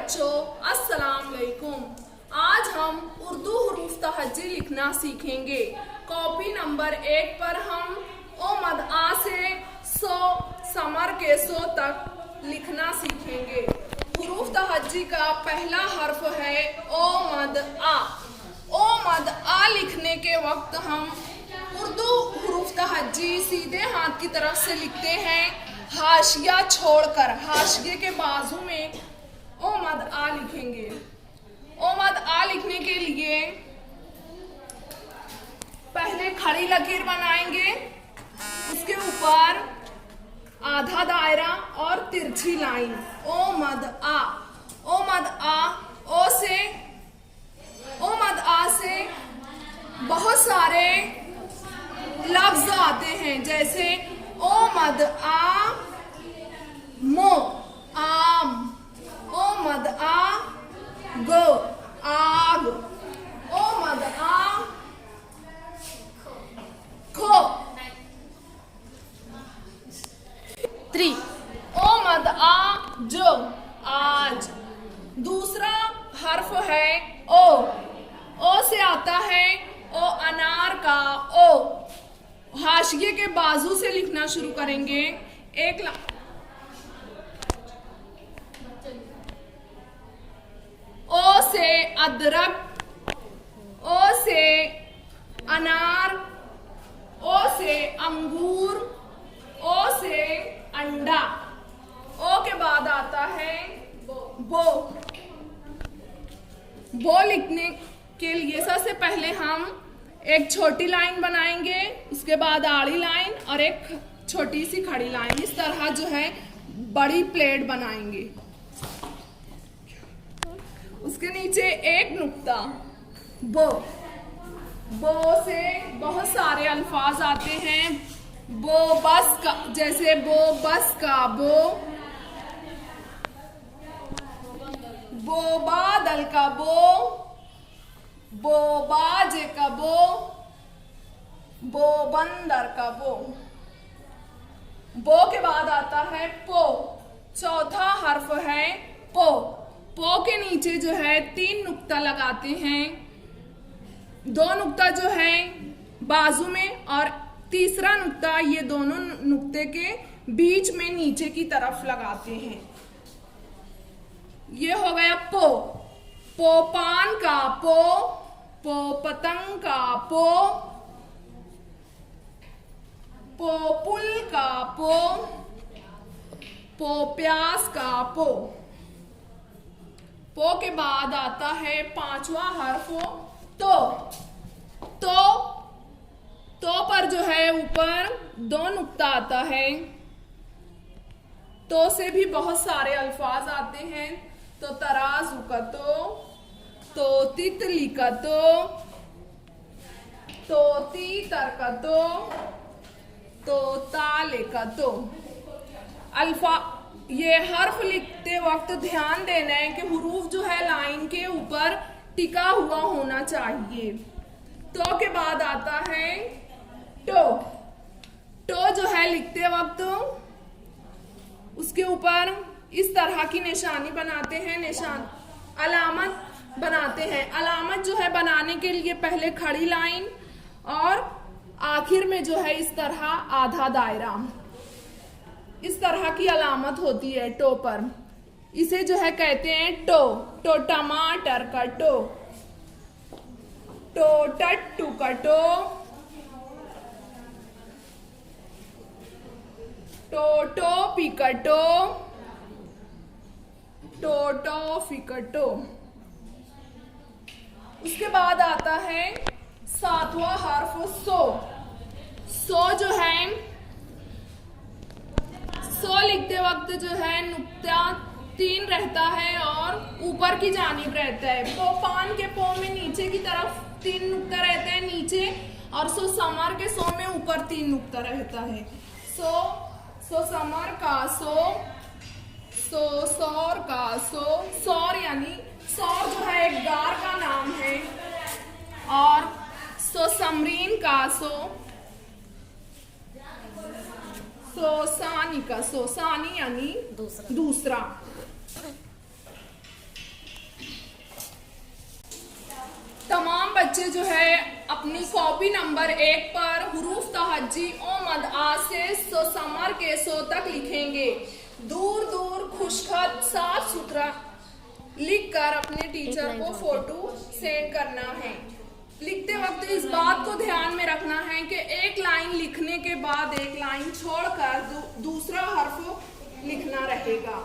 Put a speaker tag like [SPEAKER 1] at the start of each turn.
[SPEAKER 1] बच्चों, अस्सलाम वालेकुम। आज हम उर्दू हरूफ तहज्जी लिखना सीखेंगे। कॉपी नंबर 1 पर हम ओ मद आ से सो समर के सो तक लिखना सीखेंगे। हरूफ तहज्जी का पहला हर्फ है ओ मद आ। ओ मद आ लिखने के वक्त हम उर्दू हरूफ तहज्जी सीधे हाथ की तरफ से लिखते हैं, हाशिया छोड़कर। हाशिये के बाजू में ओ मद आ लिखेंगे। ओ मद आ लिखने के लिए पहले खड़ी लकीर बनाएंगे, उसके ऊपर आधा दायरा और तिरछी लाइन। ओ मद आ। ओ मद आ। ओ मद आ से बहुत सारे लफ्ज आते हैं, जैसे ओ मद आ मो आम, ओ मद आ गो आग, ओ मद आ खो 3, ओ मद आ जो आज। दूसरा हर्फ है ओ। ओ से आता है ओ अनार का ओ। हाशिये के बाजू से लिखना शुरू करेंगे। ओ से अदरक, ओ से अनार, ओ से अंगूर, ओ से अंडा। ओ के बाद आता है बो। बो लिखने के लिए सबसे पहले हम एक छोटी लाइन बनाएंगे, उसके बाद आड़ी लाइन और एक छोटी सी खड़ी लाइन। इस तरह जो है बड़ी प्लेट बनाएंगे। उसके नीचे एक नुक्ता। बो। बो से बहुत सारे अल्फाज आते हैं। बो बस का, जैसे बो बस का बो, बो बादल का बो बाजे का बो बंदर का बो के बाद आता है पो। चौथा हर्फ है पो। पो के नीचे जो है 3 नुक्ता लगाते हैं। 2 नुक्ता जो है बाजू में और तीसरा नुक्ता ये दोनों नुक्ते के बीच में नीचे की तरफ लगाते हैं। ये हो गया पो। पो पान का पो पतंग का पो पुल का पो प्यास का पो के बाद आता है 5वां हर्फ तो पर जो है ऊपर 2 नुक्ता आता है। तो से भी बहुत सारे अल्फाज आते हैं। तो तराजू का तो तितली का तो तीतर का तो ताले का ये हर्फ लिखते वक्त ध्यान देना है कि हुरूफ जो है लाइन के ऊपर टिका हुआ होना चाहिए। तो के बाद आता है टो जो है लिखते वक्त उसके ऊपर इस तरह की निशानी बनाते हैं, अलामत बनाते हैं। अलामत जो है बनाने के लिए पहले खड़ी लाइन और आखिर में जो है इस तरह आधा दायरा। इस तरह की अलामत होती है टो पर। इसे जो है कहते हैं टो टमाटर का टो टट्टू का टो टोपी का टॉफी का उसके बाद आता है 7वां हर्फ सो जो है सो लिखते वक्त जो है नुक्ता 3 रहता है और ऊपर की जानिब रहता है। पो पान के पो में नीचे की तरफ 3 नुक्ता रहते हैं नीचे, और सो समर के सो में ऊपर 3 नुक्ता रहता है। सो समर का सौर का सौर यानी सौर जो है एक गार का नाम है। और समरीन का सानी का सानी यानी दूसरा। बच्चे जो है अपनी कॉपी नंबर 1 पर हुरूफ तहज्जी ओ मद आ से सो समर के सो तक लिखेंगे। दूर दूर खुशखत साफ सुथरा लिखकर अपने टीचर को फोटो सेंड करना है। लिखते वक्त इस बात को ध्यान में रखना है कि एक लाइन लिखने के बाद एक लाइन छोड़कर दूसरा हर्फ लिखना रहेगा।